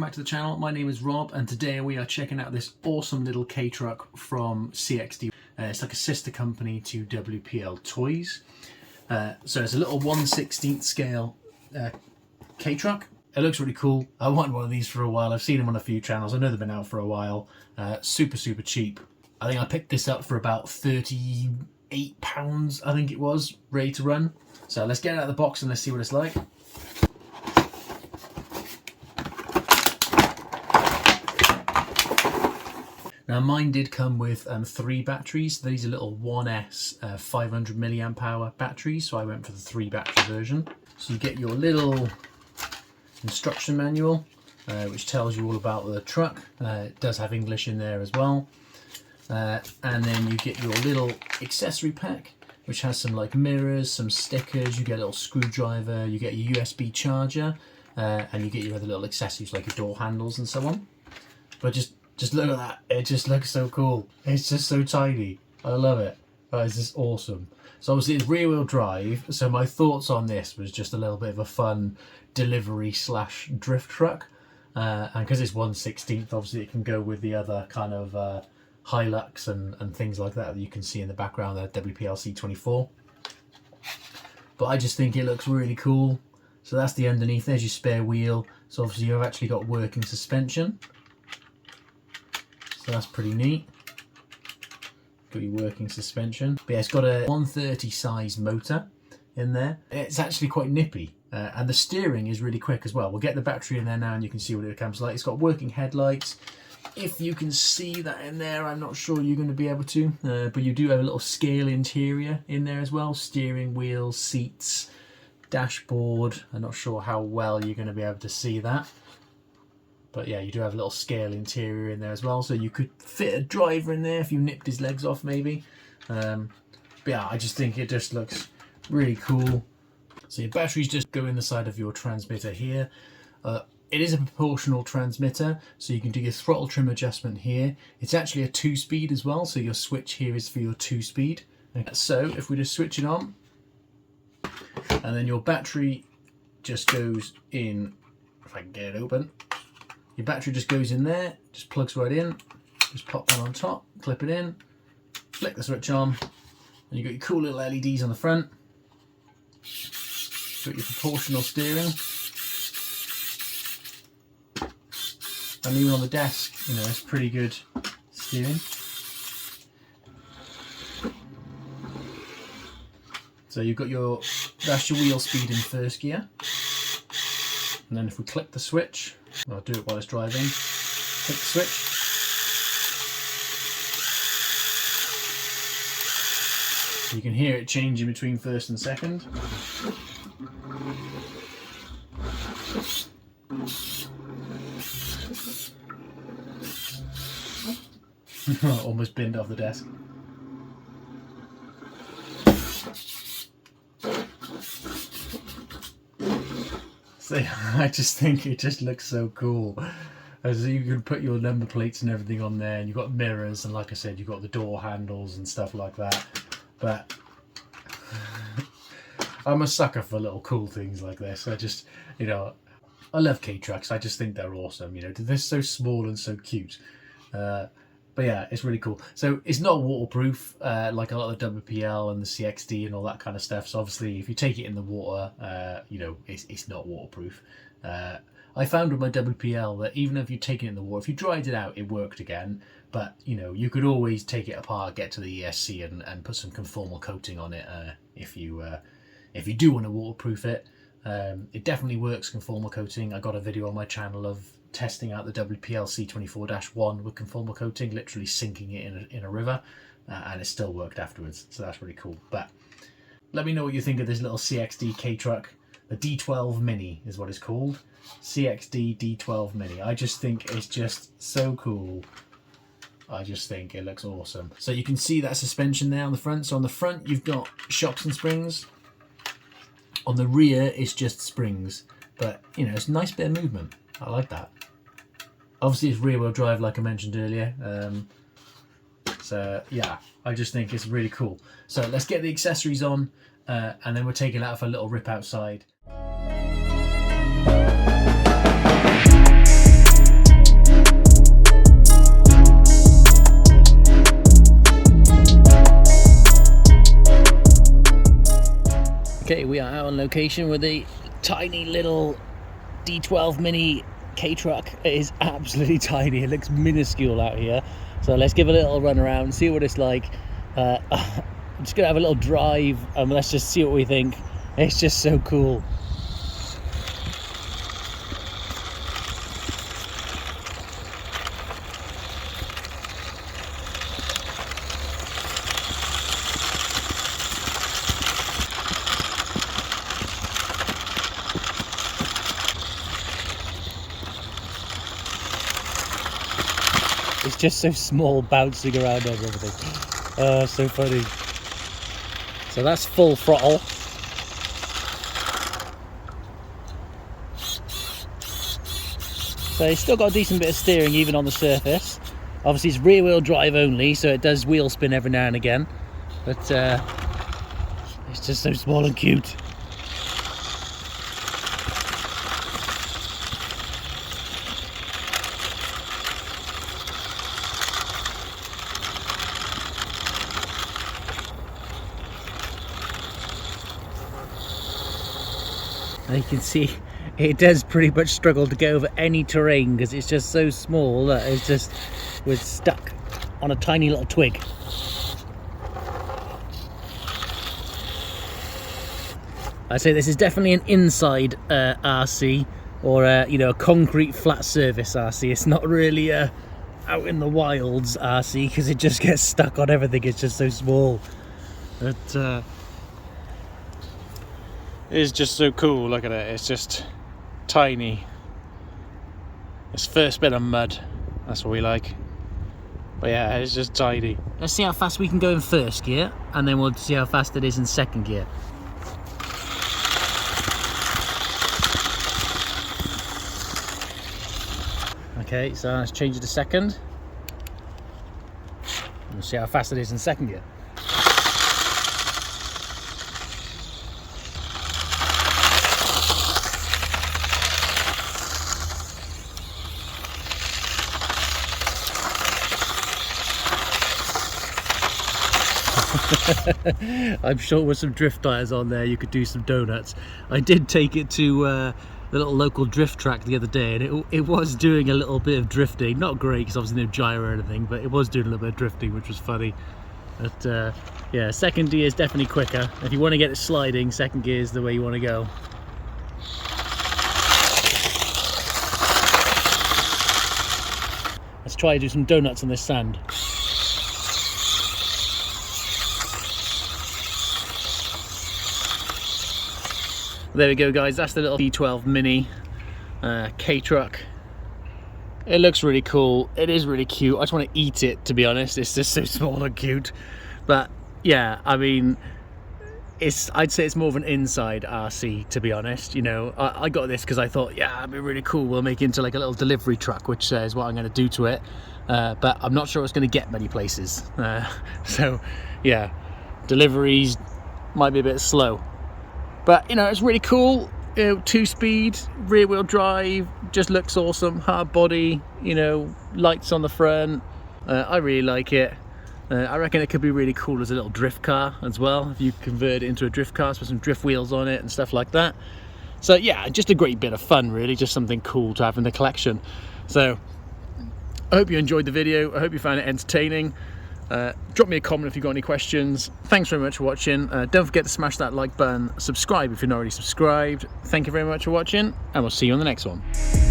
back to the channel. My name is Rob and today we are checking out this awesome little K-truck from CXD. It's like a sister company to WPL Toys. So it's a little 1/16 scale K-truck. It looks really cool. I wanted one of these for a while. I've seen them on a few channels. I know they've been out for a while. Super cheap. I think I picked this up for about £38, I think it was, ready to run. So let's get it out of the box and let's see what it's like. Now mine did come with 3 batteries. These are little 1S 500 milliamp hour batteries, so I went for the 3 battery version. So you get your little instruction manual, which tells you all about the truck. It does have English in there as well. And then you get your little accessory pack, which has some like mirrors, some stickers, you get a little screwdriver, you get your USB charger, and you get your other little accessories like your door handles and so on. But just look at that, it just looks so cool. It's just so tiny. I love it. It's just awesome. So obviously it's rear wheel drive, so my thoughts on this was just a little bit of a fun delivery slash drift truck. And because it's 1/16, obviously it can go with the other kind of Hilux and things like that you can see in the background there, WPL C24. But I just think it looks really cool. So that's the underneath, there's your spare wheel. So obviously you've actually got working suspension. So that's pretty neat. Got your working suspension. But yeah, it's got a 130 size motor in there. It's actually quite nippy. And the steering is really quick as well. We'll get the battery in there now and you can see what it comes like. It's got working headlights. If you can see that in there, I'm not sure you're going to be able to. But you do have a little scale interior in there as well. Steering wheel, seats, dashboard. I'm not sure how well you're going to be able to see that. But yeah, you do have a little scale interior in there as well, so you could fit a driver in there if you nipped his legs off maybe. But yeah, I just think it just looks really cool. So your batteries just go in the side of your transmitter here. It is a proportional transmitter, so you can do your throttle trim adjustment here. It's actually a 2-speed as well, so your switch here is for your 2-speed. Okay. So if we just switch it on, and then your battery just goes in, if I can get it open. Your battery just goes in there, just plugs right in, just pop that on top, clip it in, flick the switch on, and you've got your cool little LEDs on the front. Got your proportional steering. And even on the desk, you know, it's pretty good steering. So you've got your, that's your wheel speed in first gear. And then if we click the switch, I'll do it while it's driving. Click the switch. You can hear it changing between first and second. Almost binned off the desk. So I just think it just looks so cool. As you can put your number plates and everything on there, and you've got mirrors, and like I said, you've got the door handles and stuff like that. But I'm a sucker for little cool things like this. I just, you know, I love K-trucks. I just think they're awesome. You know, they're so small and so cute. But yeah, it's really cool. So it's not waterproof like a lot of the WPL and the CXD and all that kind of stuff. So obviously if you take it in the water, you know, it's not waterproof. I found with my WPL that even if you take it in the water, if you dried it out, it worked again. But, you know, you could always take it apart, get to the ESC and put some conformal coating on it if you do want to waterproof it. It definitely works, conformal coating. I got a video on my channel of testing out the WPL C24-1 with conformal coating, literally sinking it in a river, and it still worked afterwards, so that's really cool. But let me know what you think of this little CXD K-truck. The D12 Mini is what it's called. CXD D12 Mini. I just think it's just so cool. I just think it looks awesome. So you can see that suspension there on the front. So on the front you've got shocks and springs. On the rear it's just springs, but you know, it's a nice bit of movement. I like that. Obviously it's rear wheel drive like I mentioned earlier. So yeah, I just think it's really cool. So let's get the accessories on and then we'll take it out for a little rip outside. Okay, we are out on location with a tiny little D12 Mini K-Truck. It is absolutely tiny, it looks minuscule out here. So let's give it a little run around, see what it's like. I'm just gonna have a little drive and let's just see what we think. It's just so cool. It's just so small, bouncing around over everything. Oh, so funny. So that's full throttle. So it's still got a decent bit of steering even on the surface. Obviously it's rear wheel drive only, so it does wheel spin every now and again. But it's just so small and cute. You can see it does pretty much struggle to go over any terrain because it's just so small that it's just, we're stuck on a tiny little twig. I'd say this is definitely an inside RC, or you know, a concrete flat surface RC. It's not really out in the wilds RC because it just gets stuck on everything. It's just so small. But it's just so cool. Look at it, it's just tiny. It's first bit of mud, that's what we like. But yeah, it's just tiny. Let's see how fast we can go in first gear and then we'll see how fast it is in second gear. Okay, so let's change it to second. We'll see how fast it is in second gear. I'm sure with some drift tyres on there you could do some donuts. I did take it to the little local drift track the other day and it was doing a little bit of drifting. Not great because obviously no gyro or anything, but it was doing a little bit of drifting, which was funny. But yeah, second gear is definitely quicker. If you want to get it sliding, second gear is the way you want to go. Let's try to do some donuts on this sand. There we go, guys, that's the little D12 Mini K-Truck. It looks really cool, it is really cute. I just want to eat it, to be honest. It's just so small and cute. But yeah, I mean, I'd say it's more of an inside RC, to be honest. You know, I got this because I thought, yeah, it'd be really cool. We'll make it into like a little delivery truck, which is what I'm going to do to it. But I'm not sure it's going to get many places. So yeah, deliveries might be a bit slow. But, you know, it's really cool. You know, 2-speed, rear-wheel drive, just looks awesome. Hard body, you know, lights on the front. I really like it. I reckon it could be really cool as a little drift car as well, if you convert it into a drift car, with some drift wheels on it and stuff like that. So yeah, just a great bit of fun, really. Just something cool to have in the collection. So I hope you enjoyed the video. I hope you found it entertaining. Drop me a comment if you've got any questions. Thanks very much for watching. Don't forget to smash that like button, subscribe if you're not already subscribed. Thank you very much for watching, and we'll see you on the next one.